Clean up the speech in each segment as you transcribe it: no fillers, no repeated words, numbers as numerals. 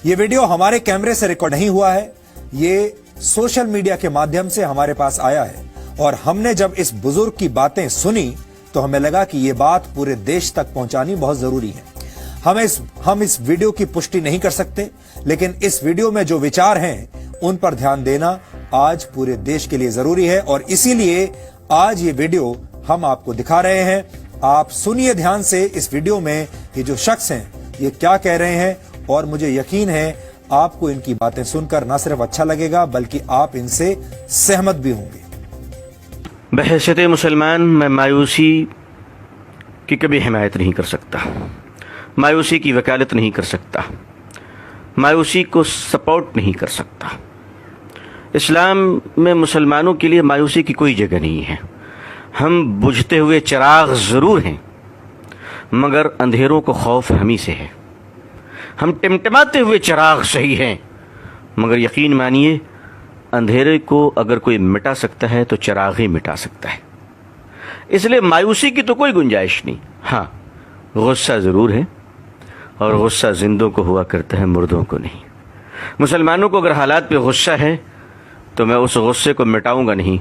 یہ ویڈیو ہمارے کیمرے سے ریکارڈ نہیں ہوا ہے، یہ سوشل میڈیا کے مادھیم سے ہمارے پاس آیا ہے، اور ہم نے جب اس بزرگ کی باتیں سنی تو ہمیں لگا کہ یہ بات پورے دیش تک پہنچانی بہت ضروری ہے۔ ہم اس ویڈیو کی پشٹی نہیں کر سکتے، لیکن اس ویڈیو میں جو وچار ہیں ان پر دھیان دینا آج پورے دیش کے لیے ضروری ہے، اور اسی لیے آج یہ ویڈیو ہم آپ کو دکھا رہے ہیں۔ آپ سنیے دھیان سے اس ویڈیو میں یہ جو شخص ہیں یہ کیا کہہ رہے ہیں، اور مجھے یقین ہے آپ کو ان کی باتیں سن کر نہ صرف اچھا لگے گا بلکہ آپ ان سے سہمت بھی ہوں گے۔ بحیثیت مسلمان میں مایوسی کی کبھی حمایت نہیں کر سکتا، مایوسی کی وکالت نہیں کر سکتا، مایوسی کو سپورٹ نہیں کر سکتا۔ اسلام میں مسلمانوں کے لیے مایوسی کی کوئی جگہ نہیں ہے۔ ہم بجھتے ہوئے چراغ ضرور ہیں، مگر اندھیروں کو خوف ہمیں سے ہے۔ ہم ٹمٹماتے ہوئے چراغ صحیح ہیں، مگر یقین مانیے اندھیرے کو اگر کوئی مٹا سکتا ہے تو چراغ ہی مٹا سکتا ہے۔ اس لیے مایوسی کی تو کوئی گنجائش نہیں۔ ہاں، غصہ ضرور ہے، اور غصہ زندوں کو ہوا کرتا ہے، مردوں کو نہیں۔ مسلمانوں کو اگر حالات پہ غصہ ہے تو میں اس غصے کو مٹاؤں گا نہیں،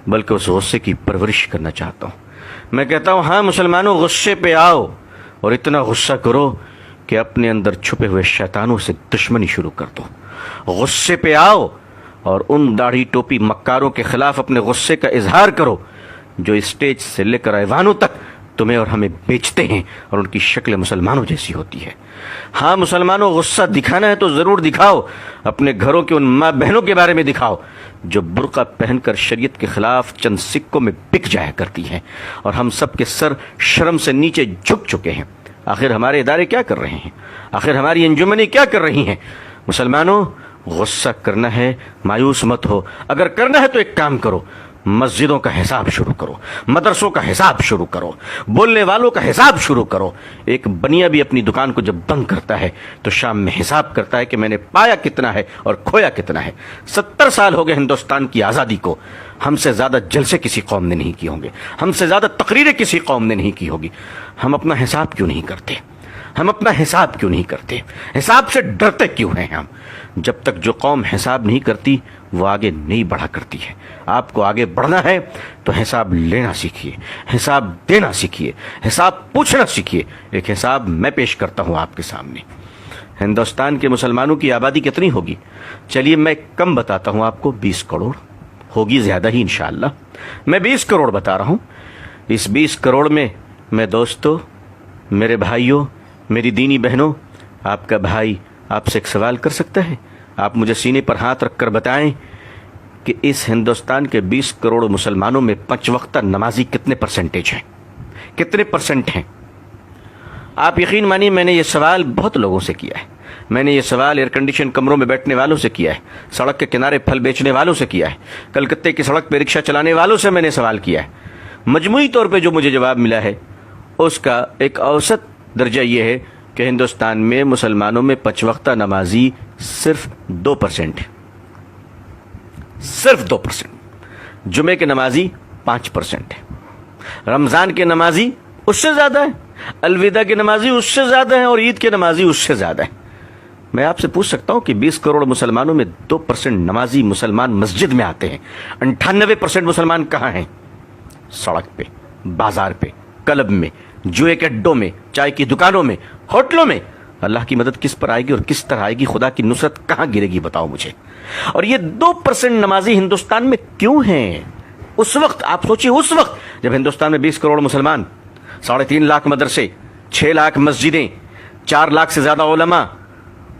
بلکہ اس غصے کی پرورش کرنا چاہتا ہوں۔ میں کہتا ہوں ہاں مسلمانوں، غصے پہ آؤ اور اتنا غصہ کرو کہ اپنے اندر چھپے ہوئے شیطانوں سے دشمنی شروع کر دو۔ غصے پہ آؤ اور ان داڑھی ٹوپی مکاروں کے خلاف اپنے غصے کا اظہار کرو جو اسٹیج سے لے کر ایوانوں تک تمہیں اور ہمیں بیچتے ہیں، اور ان کی شکل مسلمانوں جیسی ہوتی ہے۔ ہاں مسلمانوں، غصہ دکھانا ہے تو ضرور دکھاؤ، اپنے گھروں کے ان ماں بہنوں کے بارے میں دکھاؤ جو برقع پہن کر شریعت کے خلاف چند سکوں میں بک جایا کرتی ہیں، اور ہم سب کے سر شرم سے نیچے جھک چکے ہیں۔ آخر ہمارے ادارے کیا کر رہے ہیں؟ آخر ہماری انجمنیں کیا کر رہی ہیں؟ مسلمانوں، غصہ کرنا ہے، مایوس مت ہو۔ اگر کرنا ہے تو ایک کام کرو، مسجدوں کا حساب شروع کرو، مدرسوں کا حساب شروع کرو، بولنے والوں کا حساب شروع کرو۔ ایک بنیا بھی اپنی دکان کو جب بند کرتا ہے تو شام میں حساب کرتا ہے کہ میں نے پایا کتنا ہے اور کھویا کتنا ہے۔ 70 سال ہو گئے ہندوستان کی آزادی کو، ہم سے زیادہ جلسے کسی قوم نے نہیں کیے ہوں گے، ہم سے زیادہ تقریریں کسی قوم نے نہیں کی ہوگی۔ ہم اپنا حساب کیوں نہیں کرتے؟ ہم اپنا حساب کیوں نہیں کرتے؟ حساب سے ڈرتے کیوں ہیں ہم؟ جب تک جو قوم حساب نہیں کرتی وہ آگے نہیں بڑھا کرتی ہے۔ آپ کو آگے بڑھنا ہے تو حساب لینا سیکھیے، حساب دینا سیکھیے، حساب پوچھنا سیکھیے۔ ایک حساب میں پیش کرتا ہوں آپ کے سامنے۔ ہندوستان کے مسلمانوں کی آبادی کتنی ہوگی؟ چلیے میں کم بتاتا ہوں آپ کو، 20 کروڑ ہوگی، زیادہ ہی انشاءاللہ۔ میں 20 کروڑ بتا رہا ہوں۔ اس 20 کروڑ میں دوستو، میرے بھائیوں، میری دینی بہنوں، آپ کا بھائی آپ سے ایک سوال کر سکتا ہے؟ آپ مجھے سینے پر ہاتھ رکھ کر بتائیں کہ اس ہندوستان کے 20 کروڑ مسلمانوں میں 5 وقتہ نمازی کتنے پرسنٹیج ہیں؟ کتنے پرسنٹ ہیں؟ آپ یقین مانیے میں نے یہ سوال بہت لوگوں سے کیا ہے۔ میں نے یہ سوال ایئر کنڈیشن کمروں میں بیٹھنے والوں سے کیا ہے، سڑک کے کنارے پھل بیچنے والوں سے کیا ہے، کلکتے کی سڑک پہ رکشہ چلانے والوں سے میں نے سوال کیا ہے۔ مجموعی طور پہ جو مجھے جواب ملا ہے اس کا ایک اوسط درجہ یہ ہے کہ ہندوستان میں مسلمانوں میں 5 وقتہ نمازی صرف 2% ہے، صرف 2%۔ جمعے کے نمازی 5% ہے، رمضان کے نمازی اس سے زیادہ ہے، الوداع کے نمازی اس سے زیادہ ہیں، اور عید کے نمازی اس سے زیادہ ہیں۔ میں آپ سے پوچھ سکتا ہوں کہ 20 کروڑ مسلمانوں میں 2% نمازی مسلمان مسجد میں آتے ہیں، 98% مسلمان کہاں ہیں؟ سڑک پہ، بازار پہ، کلب میں، جوئے کے اڈوں میں، چائے کی دکانوں میں، ہوٹلوں میں۔ اللہ کی مدد کس پر آئے گی اور کس طرح آئے گی؟ خدا کی نصرت کہاں گرے گی بتاؤ مجھے۔ اور یہ 2% نمازی ہندوستان میں کیوں ہیں؟ اس وقت آپ سوچیے، اس وقت جب ہندوستان میں 20 کروڑ مسلمان، 3.5 لاکھ مدرسے، 6 لاکھ مسجدیں، 4 لاکھ سے زیادہ علماء،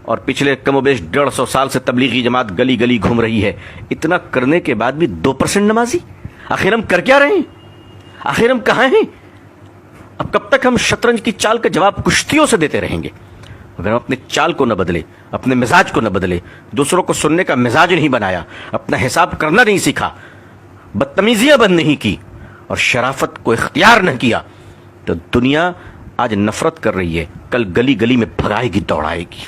اور پچھلے کم و بیش 150 سال سے تبلیغی جماعت گلی گلی گھوم رہی ہے، اتنا کرنے کے بعد بھی 2% نمازی؟ آخر ہم کر کیا رہے ہیں؟ آخر ہم کہاں ہیں؟ اب کب تک ہم شطرنج کی چال کا جواب کشتیوں سے دیتے رہیں گے؟ اگر ہم اپنے چال کو نہ بدلے، اپنے مزاج کو نہ بدلے، دوسروں کو سننے کا مزاج نہیں بنایا، اپنا حساب کرنا نہیں سیکھا، بدتمیزیاں بند نہیں کی، اور شرافت کو اختیار نہ کیا، تو دنیا آج نفرت کر رہی ہے، کل گلی گلی میں بھگائے گی، دوڑائے گی۔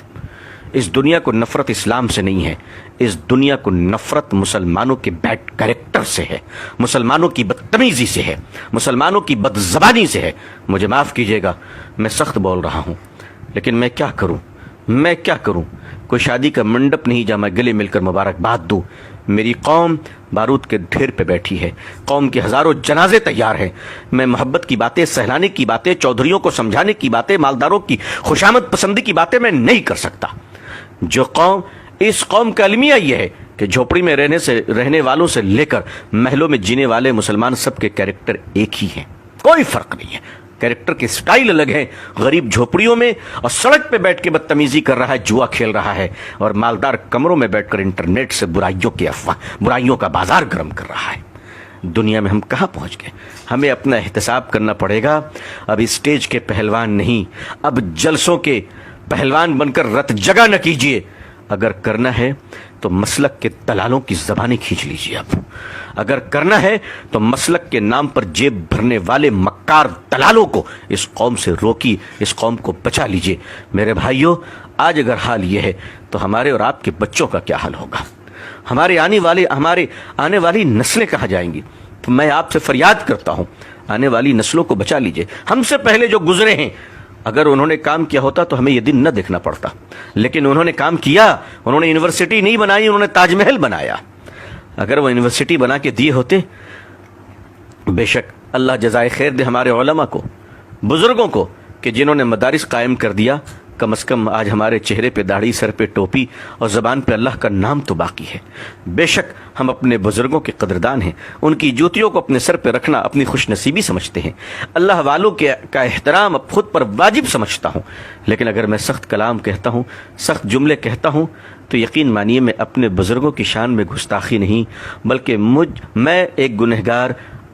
اس دنیا کو نفرت اسلام سے نہیں ہے، اس دنیا کو نفرت مسلمانوں کے بیڈ کریکٹر سے ہے، مسلمانوں کی بدتمیزی سے ہے، مسلمانوں کی بد زبانی سے ہے۔ مجھے معاف کیجیے گا، میں سخت بول رہا ہوں، لیکن میں کیا کروں؟ کوئی شادی کا منڈپ نہیں جہاں میں گلے مل کر مبارکباد دوں. میری قوم بارود کے ڈھیر پہ بیٹھی ہے, قوم کے ہزاروں جنازے تیار ہیں. میں محبت کی باتیں, سہلانے کی باتیں, چودھریوں کو سمجھانے کی باتیں, مالداروں کی خوشامد پسندی کی باتیں میں نہیں کر سکتا. جو قوم, اس قوم کا المیہ یہ ہے کہ جھوپڑی میں رہنے والوں سے لے کر محلوں میں جینے والے مسلمان سب کے کیریکٹر ایک ہی ہیں, کوئی فرق نہیں ہے. کیریکٹر کے سٹائل الگ ہیں. غریب جھوپڑیوں میں اور سڑک پہ بیٹھ کے بدتمیزی کر رہا ہے, جوا کھیل رہا ہے, اور مالدار کمروں میں بیٹھ کر انٹرنیٹ سے برائیوں کا بازار گرم کر رہا ہے. دنیا میں ہم کہاں پہنچ گئے؟ ہمیں اپنا احتساب کرنا پڑے گا. اب اسٹیج کے پہلوان نہیں, اب جلسوں کے پہلوان بن کر رت جگہ نہ کیجئے. اگر کرنا ہے تو مسلک کے دلالوں کی زبانیں کھینچ لیجئے. اب اگر کرنا ہے تو مسلک کے نام پر جیب بھرنے والے مکار دلالوں کو اس قوم سے روکی, اس قوم کو بچا لیجئے. میرے بھائیوں, آج اگر حال یہ ہے تو ہمارے اور آپ کے بچوں کا کیا حال ہوگا؟ ہمارے آنے والی نسلیں کہاں جائیں گی؟ تو میں آپ سے فریاد کرتا ہوں, آنے والی نسلوں کو بچا لیجئے. ہم سے پہلے جو گزرے ہیں, اگر انہوں نے کام کیا ہوتا تو ہمیں یہ دن نہ دیکھنا پڑتا, لیکن انہوں نے کام کیا. انہوں نے یونیورسٹی نہیں بنائی, انہوں نے تاج محل بنایا. اگر وہ یونیورسٹی بنا کے دیے ہوتے, بے شک اللہ جزائے خیر دے ہمارے علماء کو, بزرگوں کو, کہ جنہوں نے مدارس قائم کر دیا. کم از کم آج ہمارے چہرے پہ داڑھی, سر پہ ٹوپی اور زبان پہ اللہ کا نام تو باقی ہے. بے شک ہم اپنے بزرگوں کے قدردان ہیں, ان کی جوتیوں کو اپنے سر پہ رکھنا اپنی خوش نصیبی سمجھتے ہیں. اللہ والوں کا احترام اب خود پر واجب سمجھتا ہوں. لیکن اگر میں سخت کلام کہتا ہوں, سخت جملے کہتا ہوں, تو یقین مانیے میں اپنے بزرگوں کی شان میں گستاخی نہیں, بلکہ میں ایک گنہگار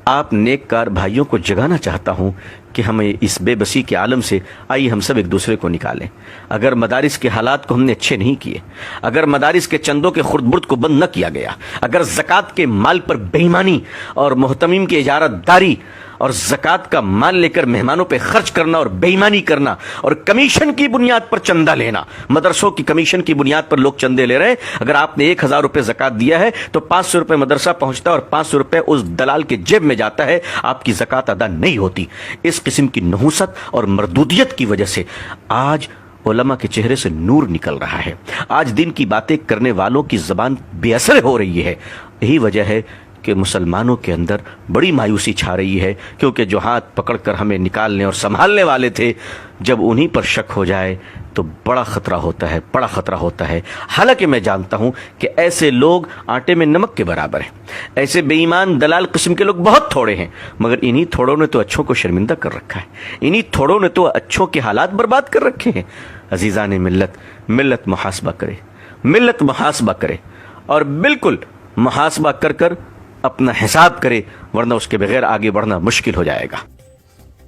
آپ نیک کار بھائیوں کو جگانا چاہتا ہوں کہ ہمیں اس بے بسی کے عالم سے آئیے ہم سب ایک دوسرے کو نکالیں. اگر مدارس کے حالات کو ہم نے اچھے نہیں کیے, اگر مدارس کے چندوں کے خرد برد کو بند نہ کیا گیا, اگر زکوٰۃ کے مال پر بے ایمانی اور محتمین کی اجارت داری اور زکوٰۃ کا مال لے کر مہمانوں پہ خرچ کرنا اور بے ایمانی کرنا اور کمیشن کی بنیاد پر چندہ لینا, مدرسوں کی کمیشن کی بنیاد پر لوگ چندے لے رہے ہیں. اگر آپ نے 1000 روپے زکوٰۃ دیا ہے تو 500 روپے مدرسہ پہنچتا ہے اور 500 روپے اس دلال کے جیب میں جاتا ہے, آپ کی زکوٰۃ ادا نہیں ہوتی. اس قسم کی نحوست اور مردودیت کی وجہ سے آج علماء کے چہرے سے نور نکل رہا ہے. آج دین کی باتیں کرنے والوں کی زبان بے اثر ہو رہی ہے. یہی وجہ ہے کہ مسلمانوں کے اندر بڑی مایوسی چھا رہی ہے, کیونکہ جو ہاتھ پکڑ کر ہمیں نکالنے اور سنبھالنے والے تھے, جب انہی پر شک ہو جائے تو بڑا خطرہ ہوتا ہے, بڑا خطرہ ہوتا ہے. حالانکہ میں جانتا ہوں کہ ایسے لوگ آٹے میں نمک کے برابر ہیں, ایسے بے ایمان دلال قسم کے لوگ بہت تھوڑے ہیں, مگر انہی تھوڑوں نے تو اچھوں کو شرمندہ کر رکھا ہے, انہی تھوڑوں نے تو اچھوں کے حالات برباد کر رکھے ہیں. عزیزان ملت محاسبہ کرے, ملت محاسبہ کرے, اور بالکل محاسبہ کر اپنا حساب کرے, ورنہ اس کے بغیر آگے بڑھنا مشکل ہو جائے گا.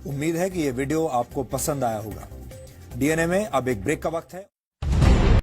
امید ہے کہ یہ ویڈیو آپ کو پسند آیا ہوگا. ڈی این اے میں اب ایک بریک کا وقت ہے.